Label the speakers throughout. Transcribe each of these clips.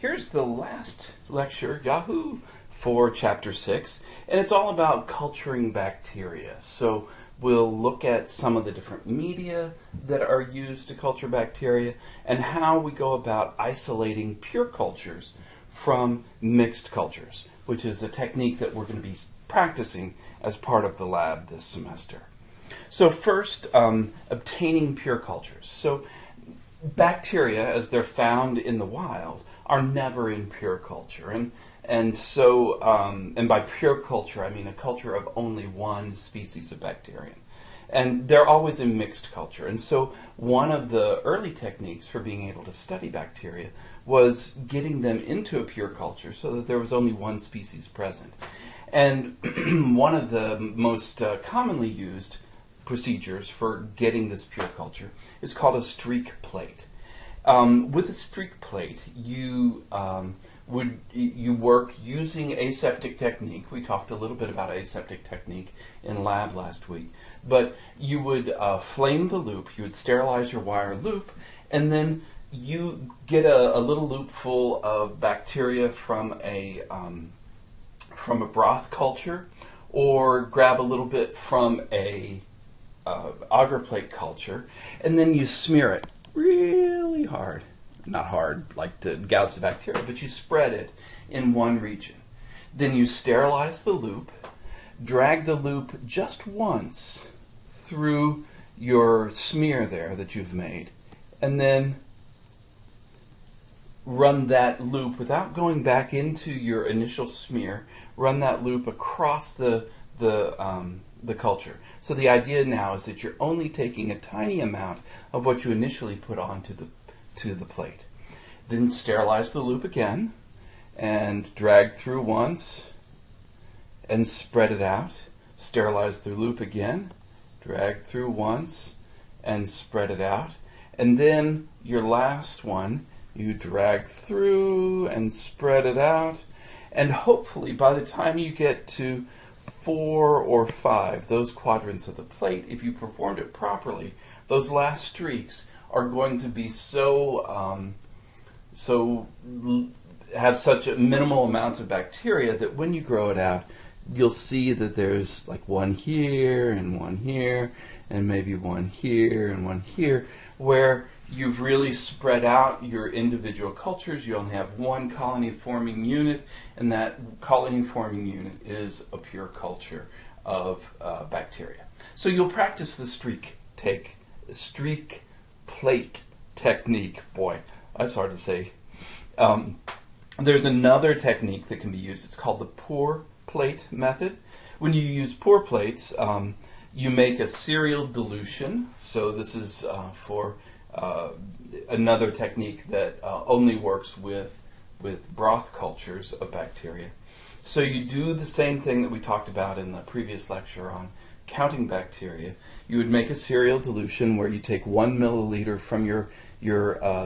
Speaker 1: here's the last lecture, Yahoo, for Chapter 6, and it's all about culturing bacteria. So we'll look at some of the different media that are used to culture bacteria and how we go about isolating pure cultures from mixed cultures, which is a technique that we're going to be practicing as part of the lab this semester. So first, obtaining pure cultures. So bacteria, as they're found in the wild, are never in pure culture. And by pure culture, I mean a culture of only one species of bacterium. And they're always in mixed culture. And so one of the early techniques for being able to study bacteria was getting them into a pure culture so that there was only one species present. And one of the most commonly used procedures for getting this pure culture is called a streak plate. With a streak plate, you work using aseptic technique. We talked a little bit about aseptic technique in lab last week. But you would flame the loop, you would sterilize your wire loop, and then you get a little loop full of bacteria from a broth culture, or grab a little bit from a agar plate culture, and then you smear it really hard. Not hard, like to gouge the bacteria, but you spread it in one region. Then you sterilize the loop, drag the loop just once through your smear there that you've made, and then run that loop without going back into your initial smear. Run that loop across the culture. So the idea now is that you're only taking a tiny amount of what you initially put onto the plate. Then sterilize the loop again and drag through once and spread it out. Sterilize the loop again, drag through once and spread it out. And then your last one, you drag through and spread it out. And hopefully by the time you get to 4 or 5, those quadrants of the plate, if you performed it properly, those last streaks are going to be have such a minimal amounts of bacteria that when you grow it out, you'll see that there's like one here and maybe one here and one here, where you've really spread out your individual cultures. You only have one colony-forming unit, and that colony-forming unit is a pure culture of bacteria. So you'll practice the streak plate technique. Boy, that's hard to say. There's another technique that can be used. It's called the pour plate method. When you use pour plates, you make a serial dilution. So this is for another technique that only works with broth cultures of bacteria. So you do the same thing that we talked about in the previous lecture on counting bacteria. You would make a serial dilution where you take 1 milliliter from your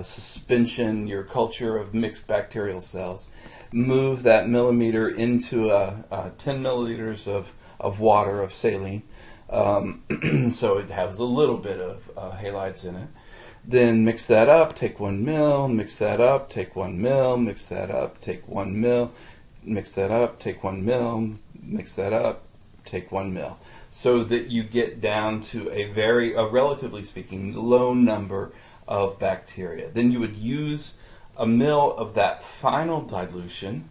Speaker 1: suspension, your culture of mixed bacterial cells, move that millimeter into 10 milliliters of water, of saline, so it has a little bit of halides in it. Then mix that up, take 1 mil, mix that up, take 1 mil, mix that up, take 1 mil, mix that up, take 1 mil, mix that up, take 1 mil. So that you get down to a relatively speaking, low number of bacteria. Then you would use a mil of that final dilution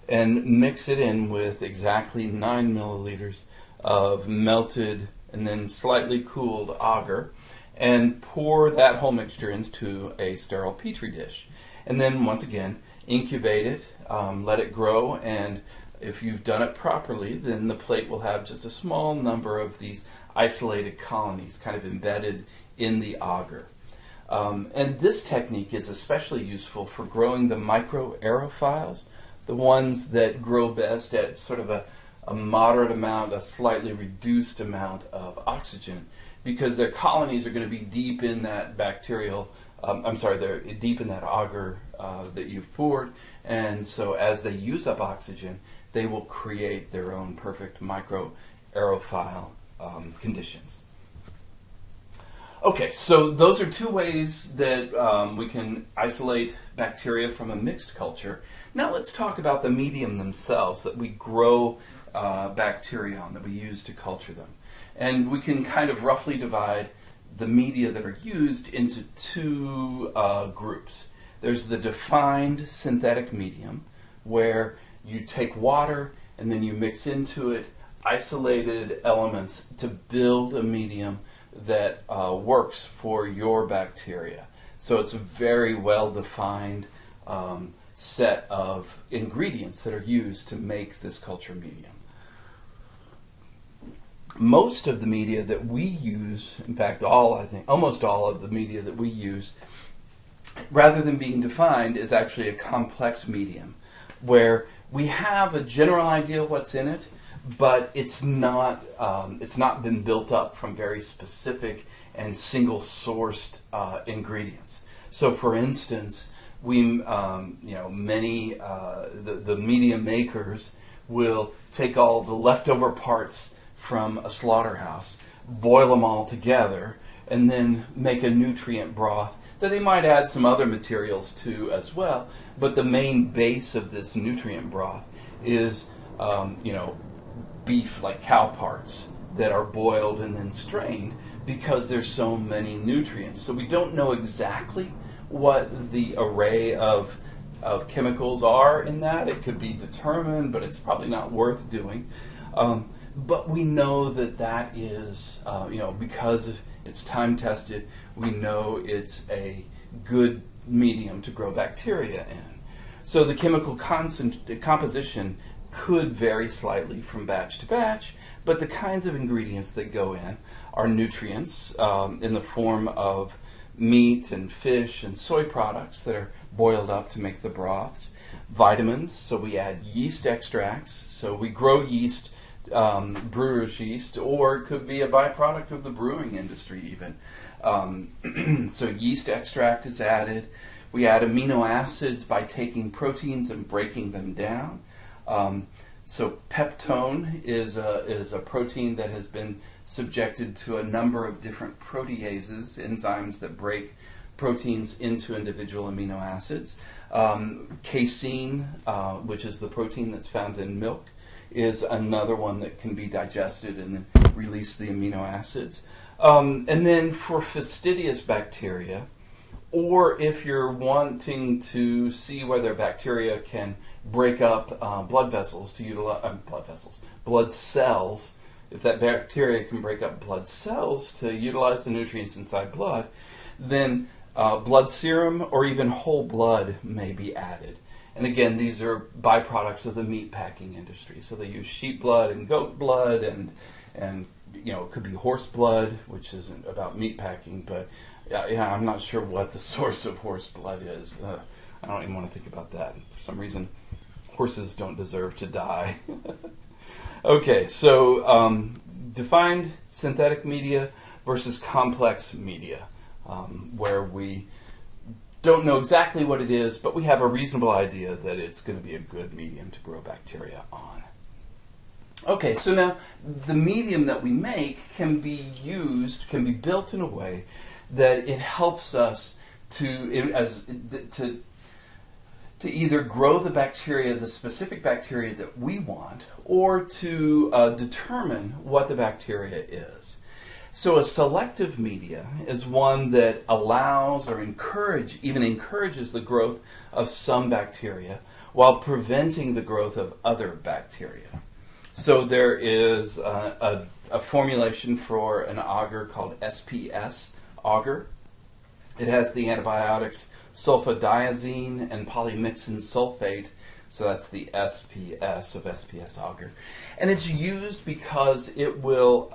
Speaker 1: and mix it in with exactly 9 milliliters of melted and then slightly cooled agar, and pour that whole mixture into a sterile petri dish. And then once again, incubate it, let it grow, and if you've done it properly, then the plate will have just a small number of these isolated colonies kind of embedded in the agar. And this technique is especially useful for growing the microaerophiles, the ones that grow best at sort of a moderate amount, a slightly reduced amount of oxygen, because their colonies are going to be deep in that they're deep in that agar that you've poured, and so as they use up oxygen, they will create their own perfect microaerophile conditions. Okay, so those are two ways that we can isolate bacteria from a mixed culture. Now let's talk about the medium themselves that we grow bacteria on, that we use to culture them. And we can kind of roughly divide the media that are used into two groups. There's the defined synthetic medium, where you take water and then you mix into it isolated elements to build a medium that works for your bacteria. So it's a very well-defined set of ingredients that are used to make this culture medium. Most of the media that we use, in fact almost all of the media that we use, rather than being defined, is actually a complex medium, where we have a general idea of what's in it, but it's not been built up from very specific and single-sourced ingredients. So, for instance, many the media makers will take all the leftover parts from a slaughterhouse, boil them all together, and then make a nutrient broth that they might add some other materials to as well. But the main base of this nutrient broth is, beef, like cow parts, that are boiled and then strained because there's so many nutrients. So we don't know exactly what the array of chemicals are in that. It could be determined, but it's probably not worth doing. But we know that is, because it's time tested, we know it's a good medium to grow bacteria in. So the chemical composition could vary slightly from batch to batch, but the kinds of ingredients that go in are nutrients in the form of meat and fish and soy products that are boiled up to make the broths. Vitamins, so we add yeast extracts, so we grow yeast, brewer's yeast, or it could be a byproduct of the brewing industry even. So yeast extract is added. We add amino acids by taking proteins and breaking them down. So peptone is a protein that has been subjected to a number of different proteases, enzymes that break proteins into individual amino acids. Casein, which is the protein that's found in milk, is another one that can be digested and then release the amino acids. And then for fastidious bacteria, or if you're wanting to see whether bacteria can break up blood vessels to utilize blood cells, if that bacteria can break up blood cells to utilize the nutrients inside blood, then blood serum or even whole blood may be added. And again, these are byproducts of the meat packing industry. So they use sheep blood and goat blood, and it could be horse blood, which isn't about meat packing, but yeah, I'm not sure what the source of horse blood is. I don't even want to think about that. For some reason, horses don't deserve to die. Okay, so defined synthetic media versus complex media, where we don't know exactly what it is, but we have a reasonable idea that it's going to be a good medium to grow bacteria on. Okay, so now the medium that we make can be built in a way that it helps us to either grow the bacteria, the specific bacteria that we want, or to determine what the bacteria is. So a selective media is one that allows or encourages the growth of some bacteria while preventing the growth of other bacteria. So there is a formulation for an agar called SPS agar. It has the antibiotics sulfadiazine and polymyxin sulfate, so that's the SPS of SPS agar. And it's used because it will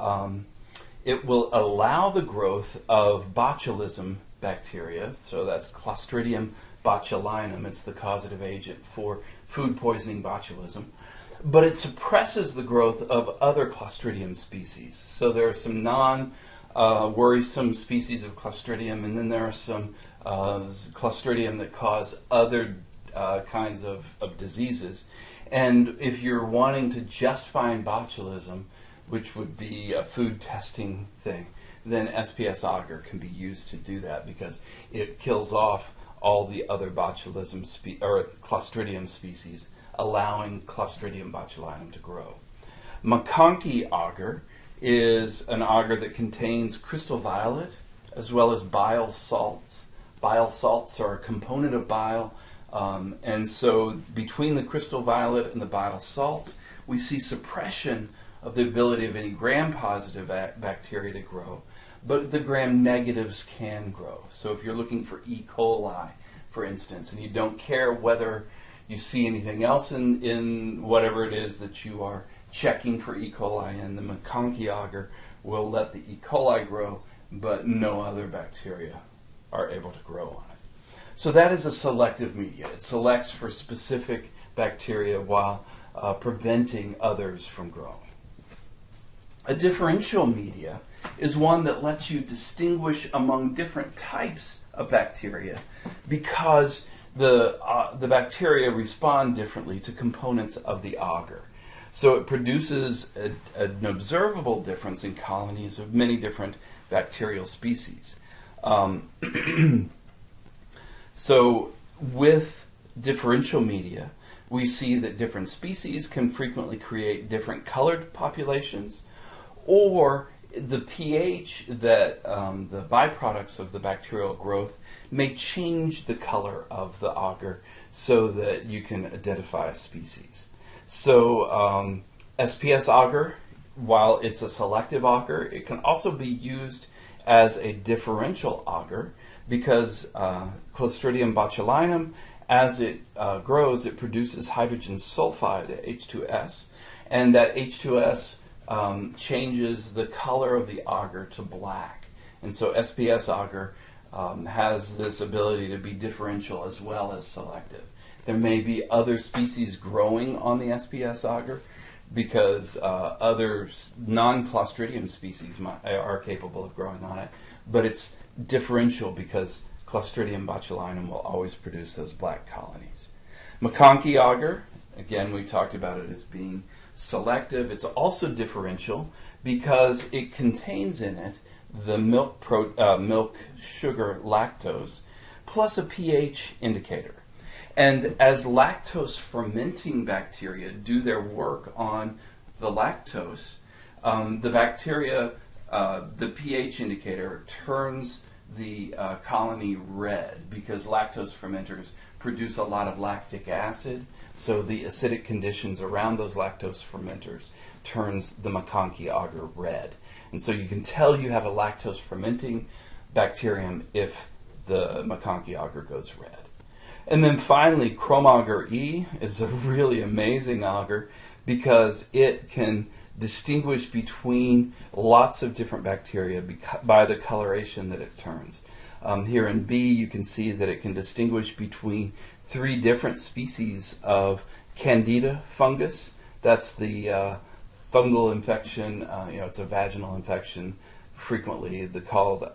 Speaker 1: allow the growth of botulism bacteria, so that's Clostridium botulinum. It's the causative agent for food poisoning botulism. But it suppresses the growth of other Clostridium species. So there are some non-worrisome species of Clostridium, and then there are some Clostridium that cause other kinds of diseases. And if you're wanting to just find botulism, which would be a food testing thing, then SPS agar can be used to do that because it kills off all the other botulism or Clostridium species, allowing Clostridium botulinum to grow. McConkey agar is an agar that contains crystal violet as well as bile salts. Bile salts are a component of bile, and so between the crystal violet and the bile salts, we see suppression of the ability of any gram-positive bacteria to grow, but the gram-negatives can grow. So if you're looking for E. coli, for instance, and you don't care whether you see anything else in whatever it is that you are checking for E. coli in, the McConkey agar will let the E. coli grow, but no other bacteria are able to grow on it. So that is a selective media. It selects for specific bacteria while preventing others from growing. A differential media is one that lets you distinguish among different types of bacteria because the bacteria respond differently to components of the agar. So it produces an observable difference in colonies of many different bacterial species. So with differential media, we see that different species can frequently create different colored populations, or the pH that the byproducts of the bacterial growth may change the color of the agar so that you can identify a species. So SPS agar, while it's a selective agar, it can also be used as a differential agar because Clostridium botulinum, as it grows, it produces hydrogen sulfide, H2S, and that H2S changes the color of the agar to black. And so SPS agar has this ability to be differential as well as selective. There may be other species growing on the SPS agar because other non-Clostridium species are capable of growing on it, but it's differential because Clostridium botulinum will always produce those black colonies. McConkey agar, again, we talked about it as being selective. It's also differential because it contains in it the milk sugar lactose plus a pH indicator. And as lactose fermenting bacteria do their work on the lactose, the bacteria, the pH indicator turns the colony red because lactose fermenters produce a lot of lactic acid. So the acidic conditions around those lactose fermenters turns the McConkey agar red. And so you can tell you have a lactose fermenting bacterium if the McConkey agar goes red. And then finally, Chrome agar E is a really amazing agar because it can distinguish between lots of different bacteria by the coloration that it turns. Here in B, you can see that it can distinguish between 3 different species of Candida fungus. That's the fungal infection. It's a vaginal infection, frequently called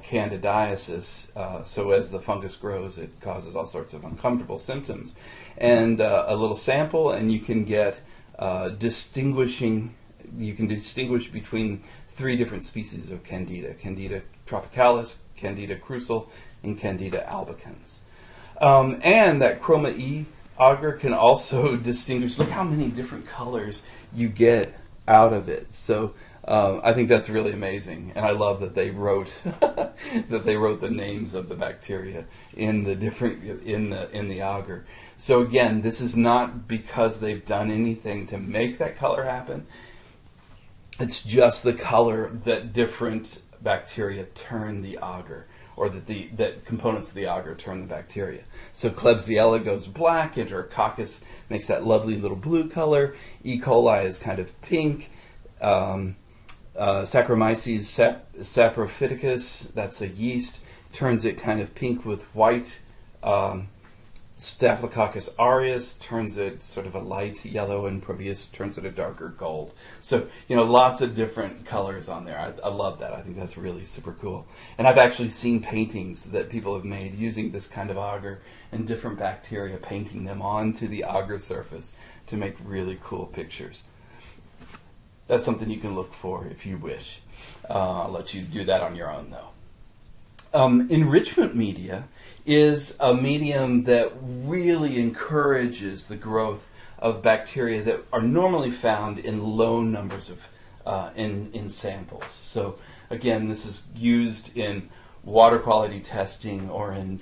Speaker 1: candidiasis. So as the fungus grows, it causes all sorts of uncomfortable symptoms. And a little sample, and you can get you can distinguish between 3 different species of Candida: Candida tropicalis, Candida krusell, and Candida albicans. And that Chroma E agar can also distinguish. Look how many different colors you get out of it. So I think that's really amazing, and I love that they wrote the names of the bacteria in the agar. So again, this is not because they've done anything to make that color happen. It's just the color that different bacteria turn the agar, or that components of the agar turn the bacteria. So Klebsiella goes black, Enterococcus makes that lovely little blue color, E. coli is kind of pink, Saccharomyces saprophyticus, that's a yeast, turns it kind of pink with white. Staphylococcus aureus turns it sort of a light yellow, and Proteus turns it a darker gold. So, lots of different colors on there. I love that. I think that's really super cool. And I've actually seen paintings that people have made using this kind of agar and different bacteria, painting them onto the agar surface to make really cool pictures. That's something you can look for if you wish. I'll let you do that on your own, though. Enrichment media is a medium that really encourages the growth of bacteria that are normally found in low numbers of in samples. So again, this is used in water quality testing or in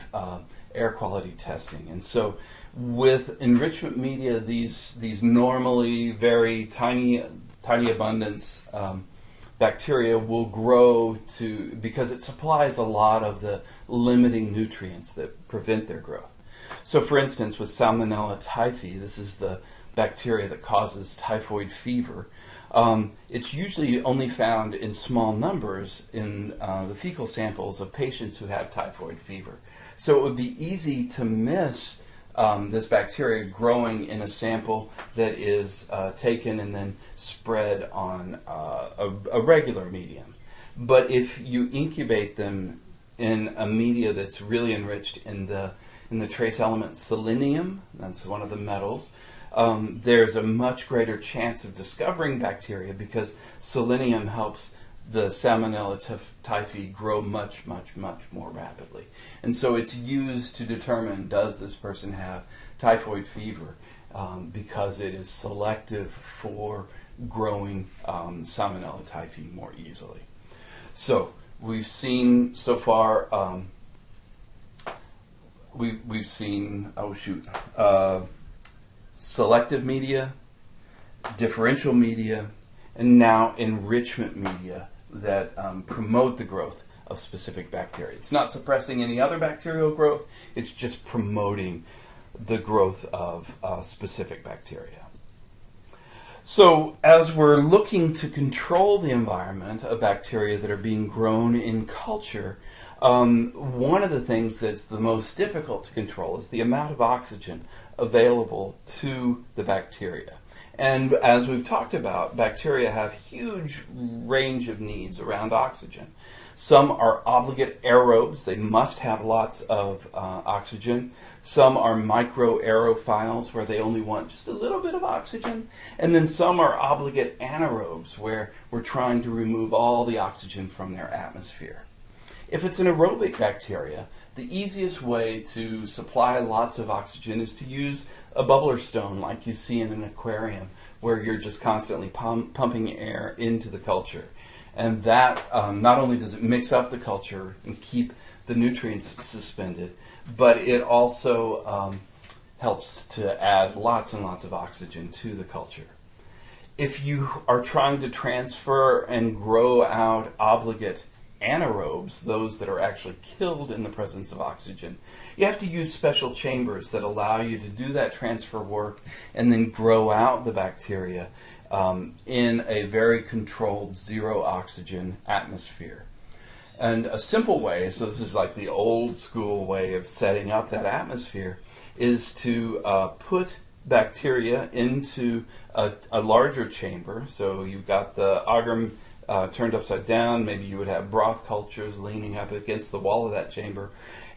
Speaker 1: air quality testing. And so with enrichment media, these normally very tiny abundance bacteria will grow because it supplies a lot of the limiting nutrients that prevent their growth. So for instance, with Salmonella typhi, this is the bacteria that causes typhoid fever. It's usually only found in small numbers in the fecal samples of patients who have typhoid fever. So it would be easy to miss this bacteria growing in a sample that is taken and then spread on a regular medium. But if you incubate them in a media that's really enriched in the trace element selenium, that's one of the metals, there's a much greater chance of discovering bacteria because selenium helps the Salmonella typhi grow much, much, much more rapidly. And so it's used to determine, does this person have typhoid fever, because it is selective for growing Salmonella typhi more easily. So we've seen so far, we've seen, selective media, differential media, and now enrichment media that promote the growth of specific bacteria. It's not suppressing any other bacterial growth, it's just promoting the growth of specific bacteria. So as we're looking to control the environment of bacteria that are being grown in culture, one of the things that's the most difficult to control is the amount of oxygen available to the bacteria. And as we've talked about, bacteria have huge range of needs around oxygen. Some are obligate aerobes, they must have lots of oxygen. Some are microaerophiles, where they only want just a little bit of oxygen. And then some are obligate anaerobes, where we're trying to remove all the oxygen from their atmosphere. If it's an aerobic bacteria, the easiest way to supply lots of oxygen is to use a bubbler stone like you see in an aquarium, where you're just constantly pumping air into the culture. And that not only does it mix up the culture and keep the nutrients suspended, but it also helps to add lots and lots of oxygen to the culture. If you are trying to transfer and grow out obligate anaerobes, those that are actually killed in the presence of oxygen, you have to use special chambers that allow you to do that transfer work and then grow out the bacteria in a very controlled zero oxygen atmosphere. And a simple way, so this is like the old school way of setting up that atmosphere, is to put bacteria into a larger chamber. So you've got the agar turned upside down. Maybe you would have broth cultures leaning up against the wall of that chamber.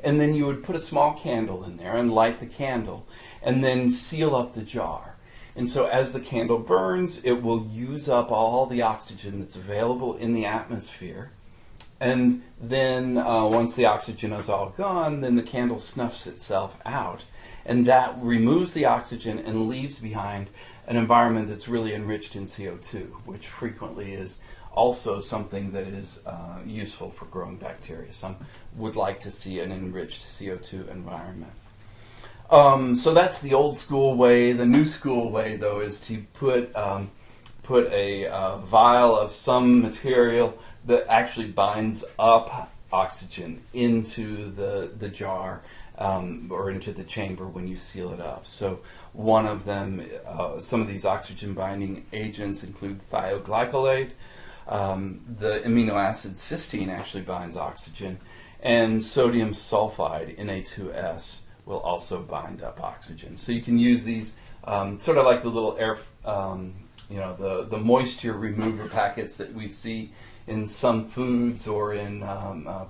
Speaker 1: And then you would put a small candle in there and light the candle and then seal up the jar. And so as the candle burns, it will use up all the oxygen that's available in the atmosphere. And then once the oxygen is all gone, then the candle snuffs itself out. And that removes the oxygen and leaves behind an environment that's really enriched in CO2, which frequently is also something that is useful for growing bacteria. Some would like to see an enriched CO2 environment. So that's the old school way. The new school way, though, is to put a vial of some material that actually binds up oxygen into the jar or into the chamber when you seal it up. So one of them, some of these oxygen binding agents include thioglycolate. The amino acid cysteine actually binds oxygen, and sodium sulfide, Na2S, will also bind up oxygen. So you can use these sort of like the little air, the moisture remover packets that we see in some foods or in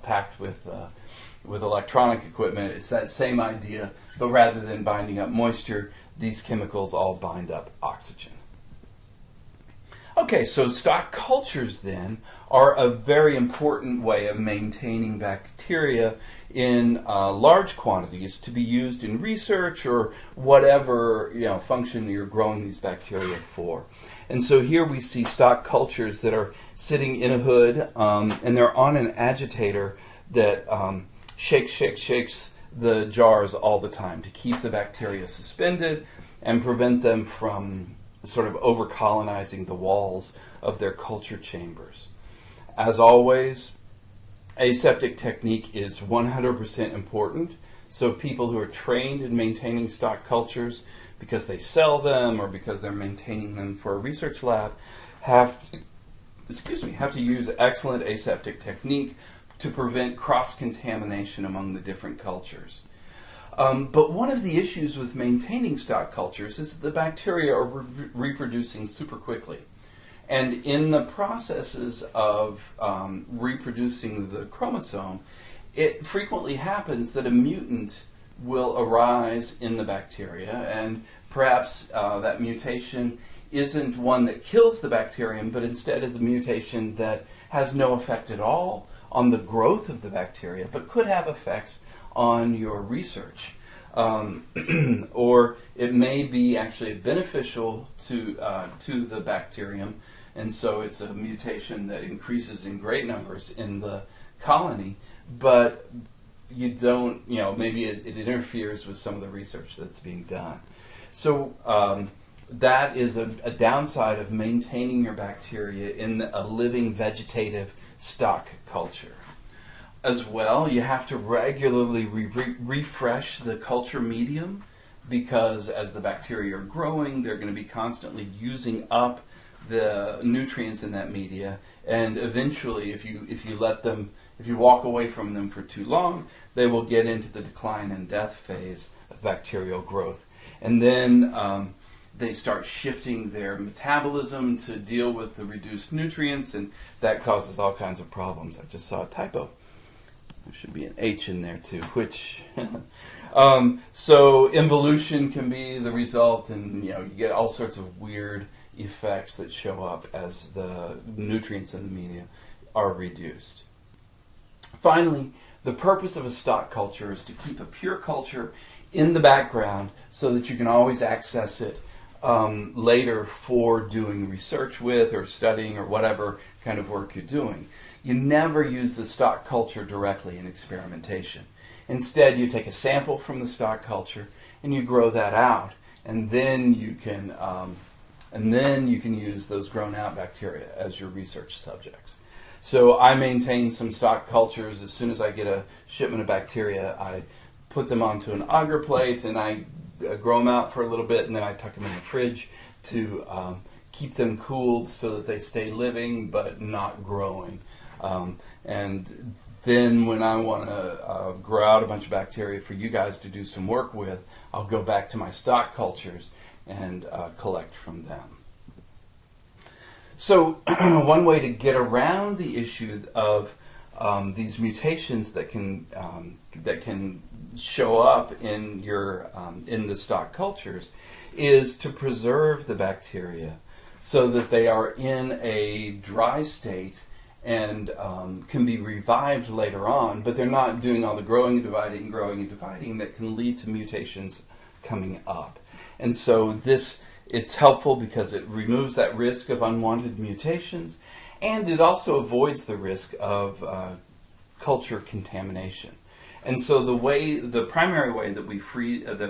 Speaker 1: packed with electronic equipment. It's that same idea, but rather than binding up moisture, these chemicals all bind up oxygen. Okay, so stock cultures then are a very important way of maintaining bacteria in large quantities to be used in research or whatever function you're growing these bacteria for. And so here we see stock cultures that are sitting in a hood, and they're on an agitator that shakes the jars all the time to keep the bacteria suspended and prevent them from sort of over-colonizing the walls of their culture chambers. As always, aseptic technique is 100% important. So people who are trained in maintaining stock cultures because they sell them or because they're maintaining them for a research lab have to use excellent aseptic technique to prevent cross-contamination among the different cultures. But one of the issues with maintaining stock cultures is that the bacteria are reproducing super quickly. And in the processes of reproducing the chromosome, it frequently happens that a mutant will arise in the bacteria, and perhaps that mutation isn't one that kills the bacterium, but instead is a mutation that has no effect at all on the growth of the bacteria, but could have effects on your research. Or it may be actually beneficial to the bacterium, and so it's a mutation that increases in great numbers in the colony, but you don't, maybe it interferes with some of the research that's being done. So that is a downside of maintaining your bacteria in a living vegetative stock culture. As well, you have to regularly refresh the culture medium, because as the bacteria are growing, they're going to be constantly using up the nutrients in that media, and eventually if you walk away from them for too long, they will get into the decline and death phase of bacterial growth. And then they start shifting their metabolism to deal with the reduced nutrients, and that causes all kinds of problems. I just saw a typo. There should be an H in there too, which... so involution can be the result, and you get all sorts of weird effects that show up as the nutrients in the media are reduced. Finally, the purpose of a stock culture is to keep a pure culture in the background so that you can always access it later for doing research with or studying or whatever kind of work you're doing. You never use the stock culture directly in experimentation. Instead, you take a sample from the stock culture and you grow that out, and then you can use those grown out bacteria as your research subjects. So I maintain some stock cultures. As soon as I get a shipment of bacteria, I put them onto an agar plate and I grow them out for a little bit, and then I tuck them in the fridge to keep them cooled so that they stay living but not growing. And then when I want to grow out a bunch of bacteria for you guys to do some work with, I'll go back to my stock cultures and collect from them. So one way to get around the issue of these mutations that can show up in your in the stock cultures is to preserve the bacteria so that they are in a dry state and can be revived later on, but they're not doing all the growing and dividing that can lead to mutations coming up. And so it's helpful because it removes that risk of unwanted mutations, and it also avoids the risk of culture contamination. And so the primary way that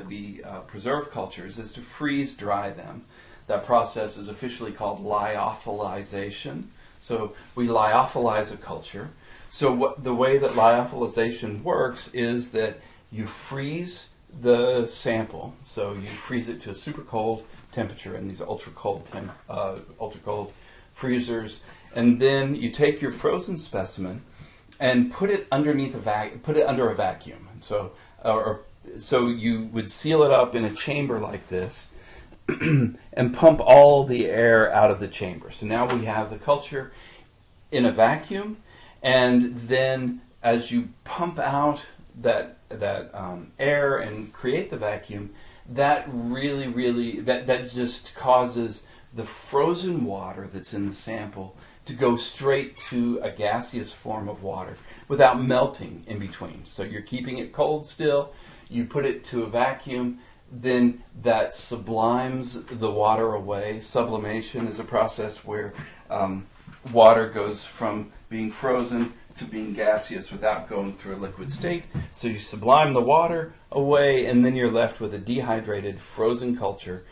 Speaker 1: we preserve cultures is to freeze dry them. That process is officially called lyophilization. So we lyophilize a culture. So the way that lyophilization works is that you freeze the sample. So you freeze it to a super cold temperature in these ultra cold freezers, and then you take your frozen specimen and put it under a vacuum. So you would seal it up in a chamber like this and pump all the air out of the chamber. So now we have the culture in a vacuum, and then as you pump out air and create the vacuum, that really that just causes the frozen water that's in the sample to go straight to a gaseous form of water without melting in between. So you're keeping it cold still, you put it to a vacuum, then that sublimes the water away. Sublimation is a process where water goes from being frozen to being gaseous without going through a liquid state. So you sublime the water away, and then you're left with a dehydrated, frozen culture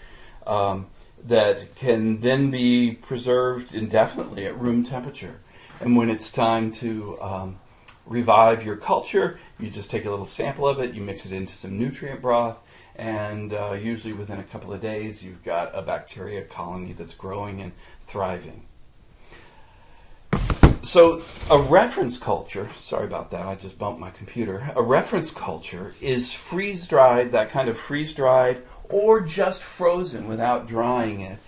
Speaker 1: that can then be preserved indefinitely at room temperature. And when it's time to revive your culture, you just take a little sample of it, you mix it into some nutrient broth, and usually within a couple of days you've got a bacteria colony that's growing and thriving. So a reference culture, sorry about that, I just bumped my computer. A reference culture is freeze-dried, that kind of freeze-dried or just frozen without drying it,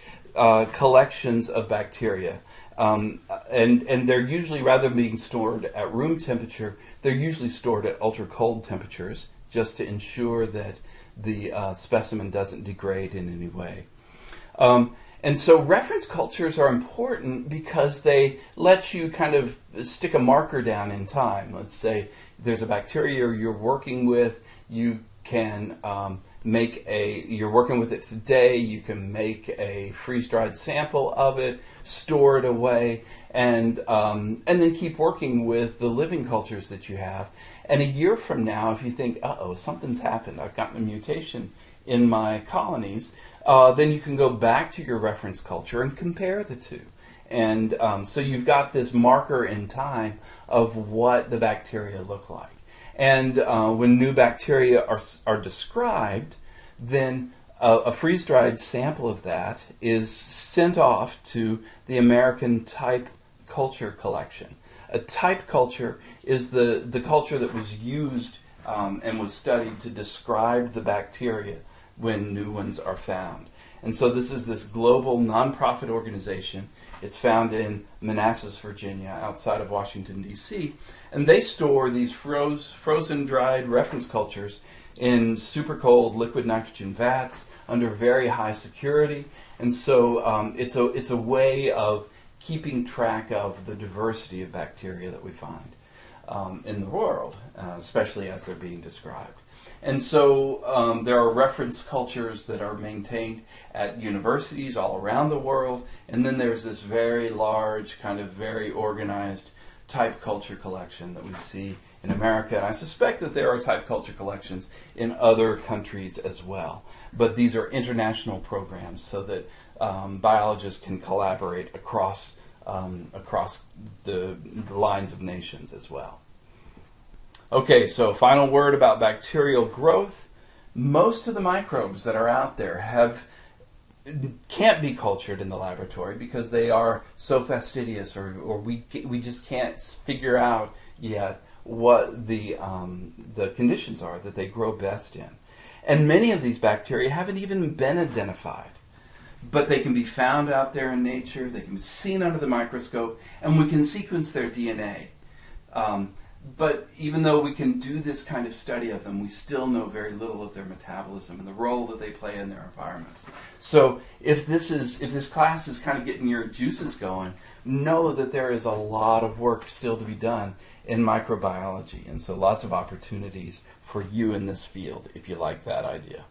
Speaker 1: collections of bacteria. And they're usually, rather than being stored at room temperature, they're usually stored at ultra-cold temperatures just to ensure that the specimen doesn't degrade in any way. And so reference cultures are important because they let you kind of stick a marker down in time. Let's say there's a bacteria you're working with, you can you're working with it today, you can make a freeze-dried sample of it, store it away, and then keep working with the living cultures that you have. And a year from now, if you think, uh-oh, something's happened, I've gotten a mutation in my colonies, then you can go back to your reference culture and compare the two. And so you've got this marker in time of what the bacteria look like. And when new bacteria are described, then a freeze-dried sample of that is sent off to the American Type Culture Collection. A type culture is the culture that was used and was studied to describe the bacteria when new ones are found. And so this is this global nonprofit organization. It's found in Manassas, Virginia, outside of Washington, D.C. And they store these frozen, dried reference cultures in super cold liquid nitrogen vats under very high security. And so it's a way of keeping track of the diversity of bacteria that we find in the world, especially as they're being described. And so there are reference cultures that are maintained at universities all around the world, and then there's this very large, kind of very organized type culture collection that we see in America. And I suspect that there are type culture collections in other countries as well. But these are international programs so that biologists can collaborate across the lines of nations as well. Okay, so final word about bacterial growth. Most of the microbes that are out there can't be cultured in the laboratory because they are so fastidious, or we just can't figure out yet what the conditions are that they grow best in. And many of these bacteria haven't even been identified. But they can be found out there in nature, they can be seen under the microscope, and we can sequence their DNA. But even though we can do this kind of study of them, we still know very little of their metabolism and the role that they play in their environments. So if this class is kind of getting your juices going, know that there is a lot of work still to be done in microbiology, and so lots of opportunities for you in this field if you like that idea.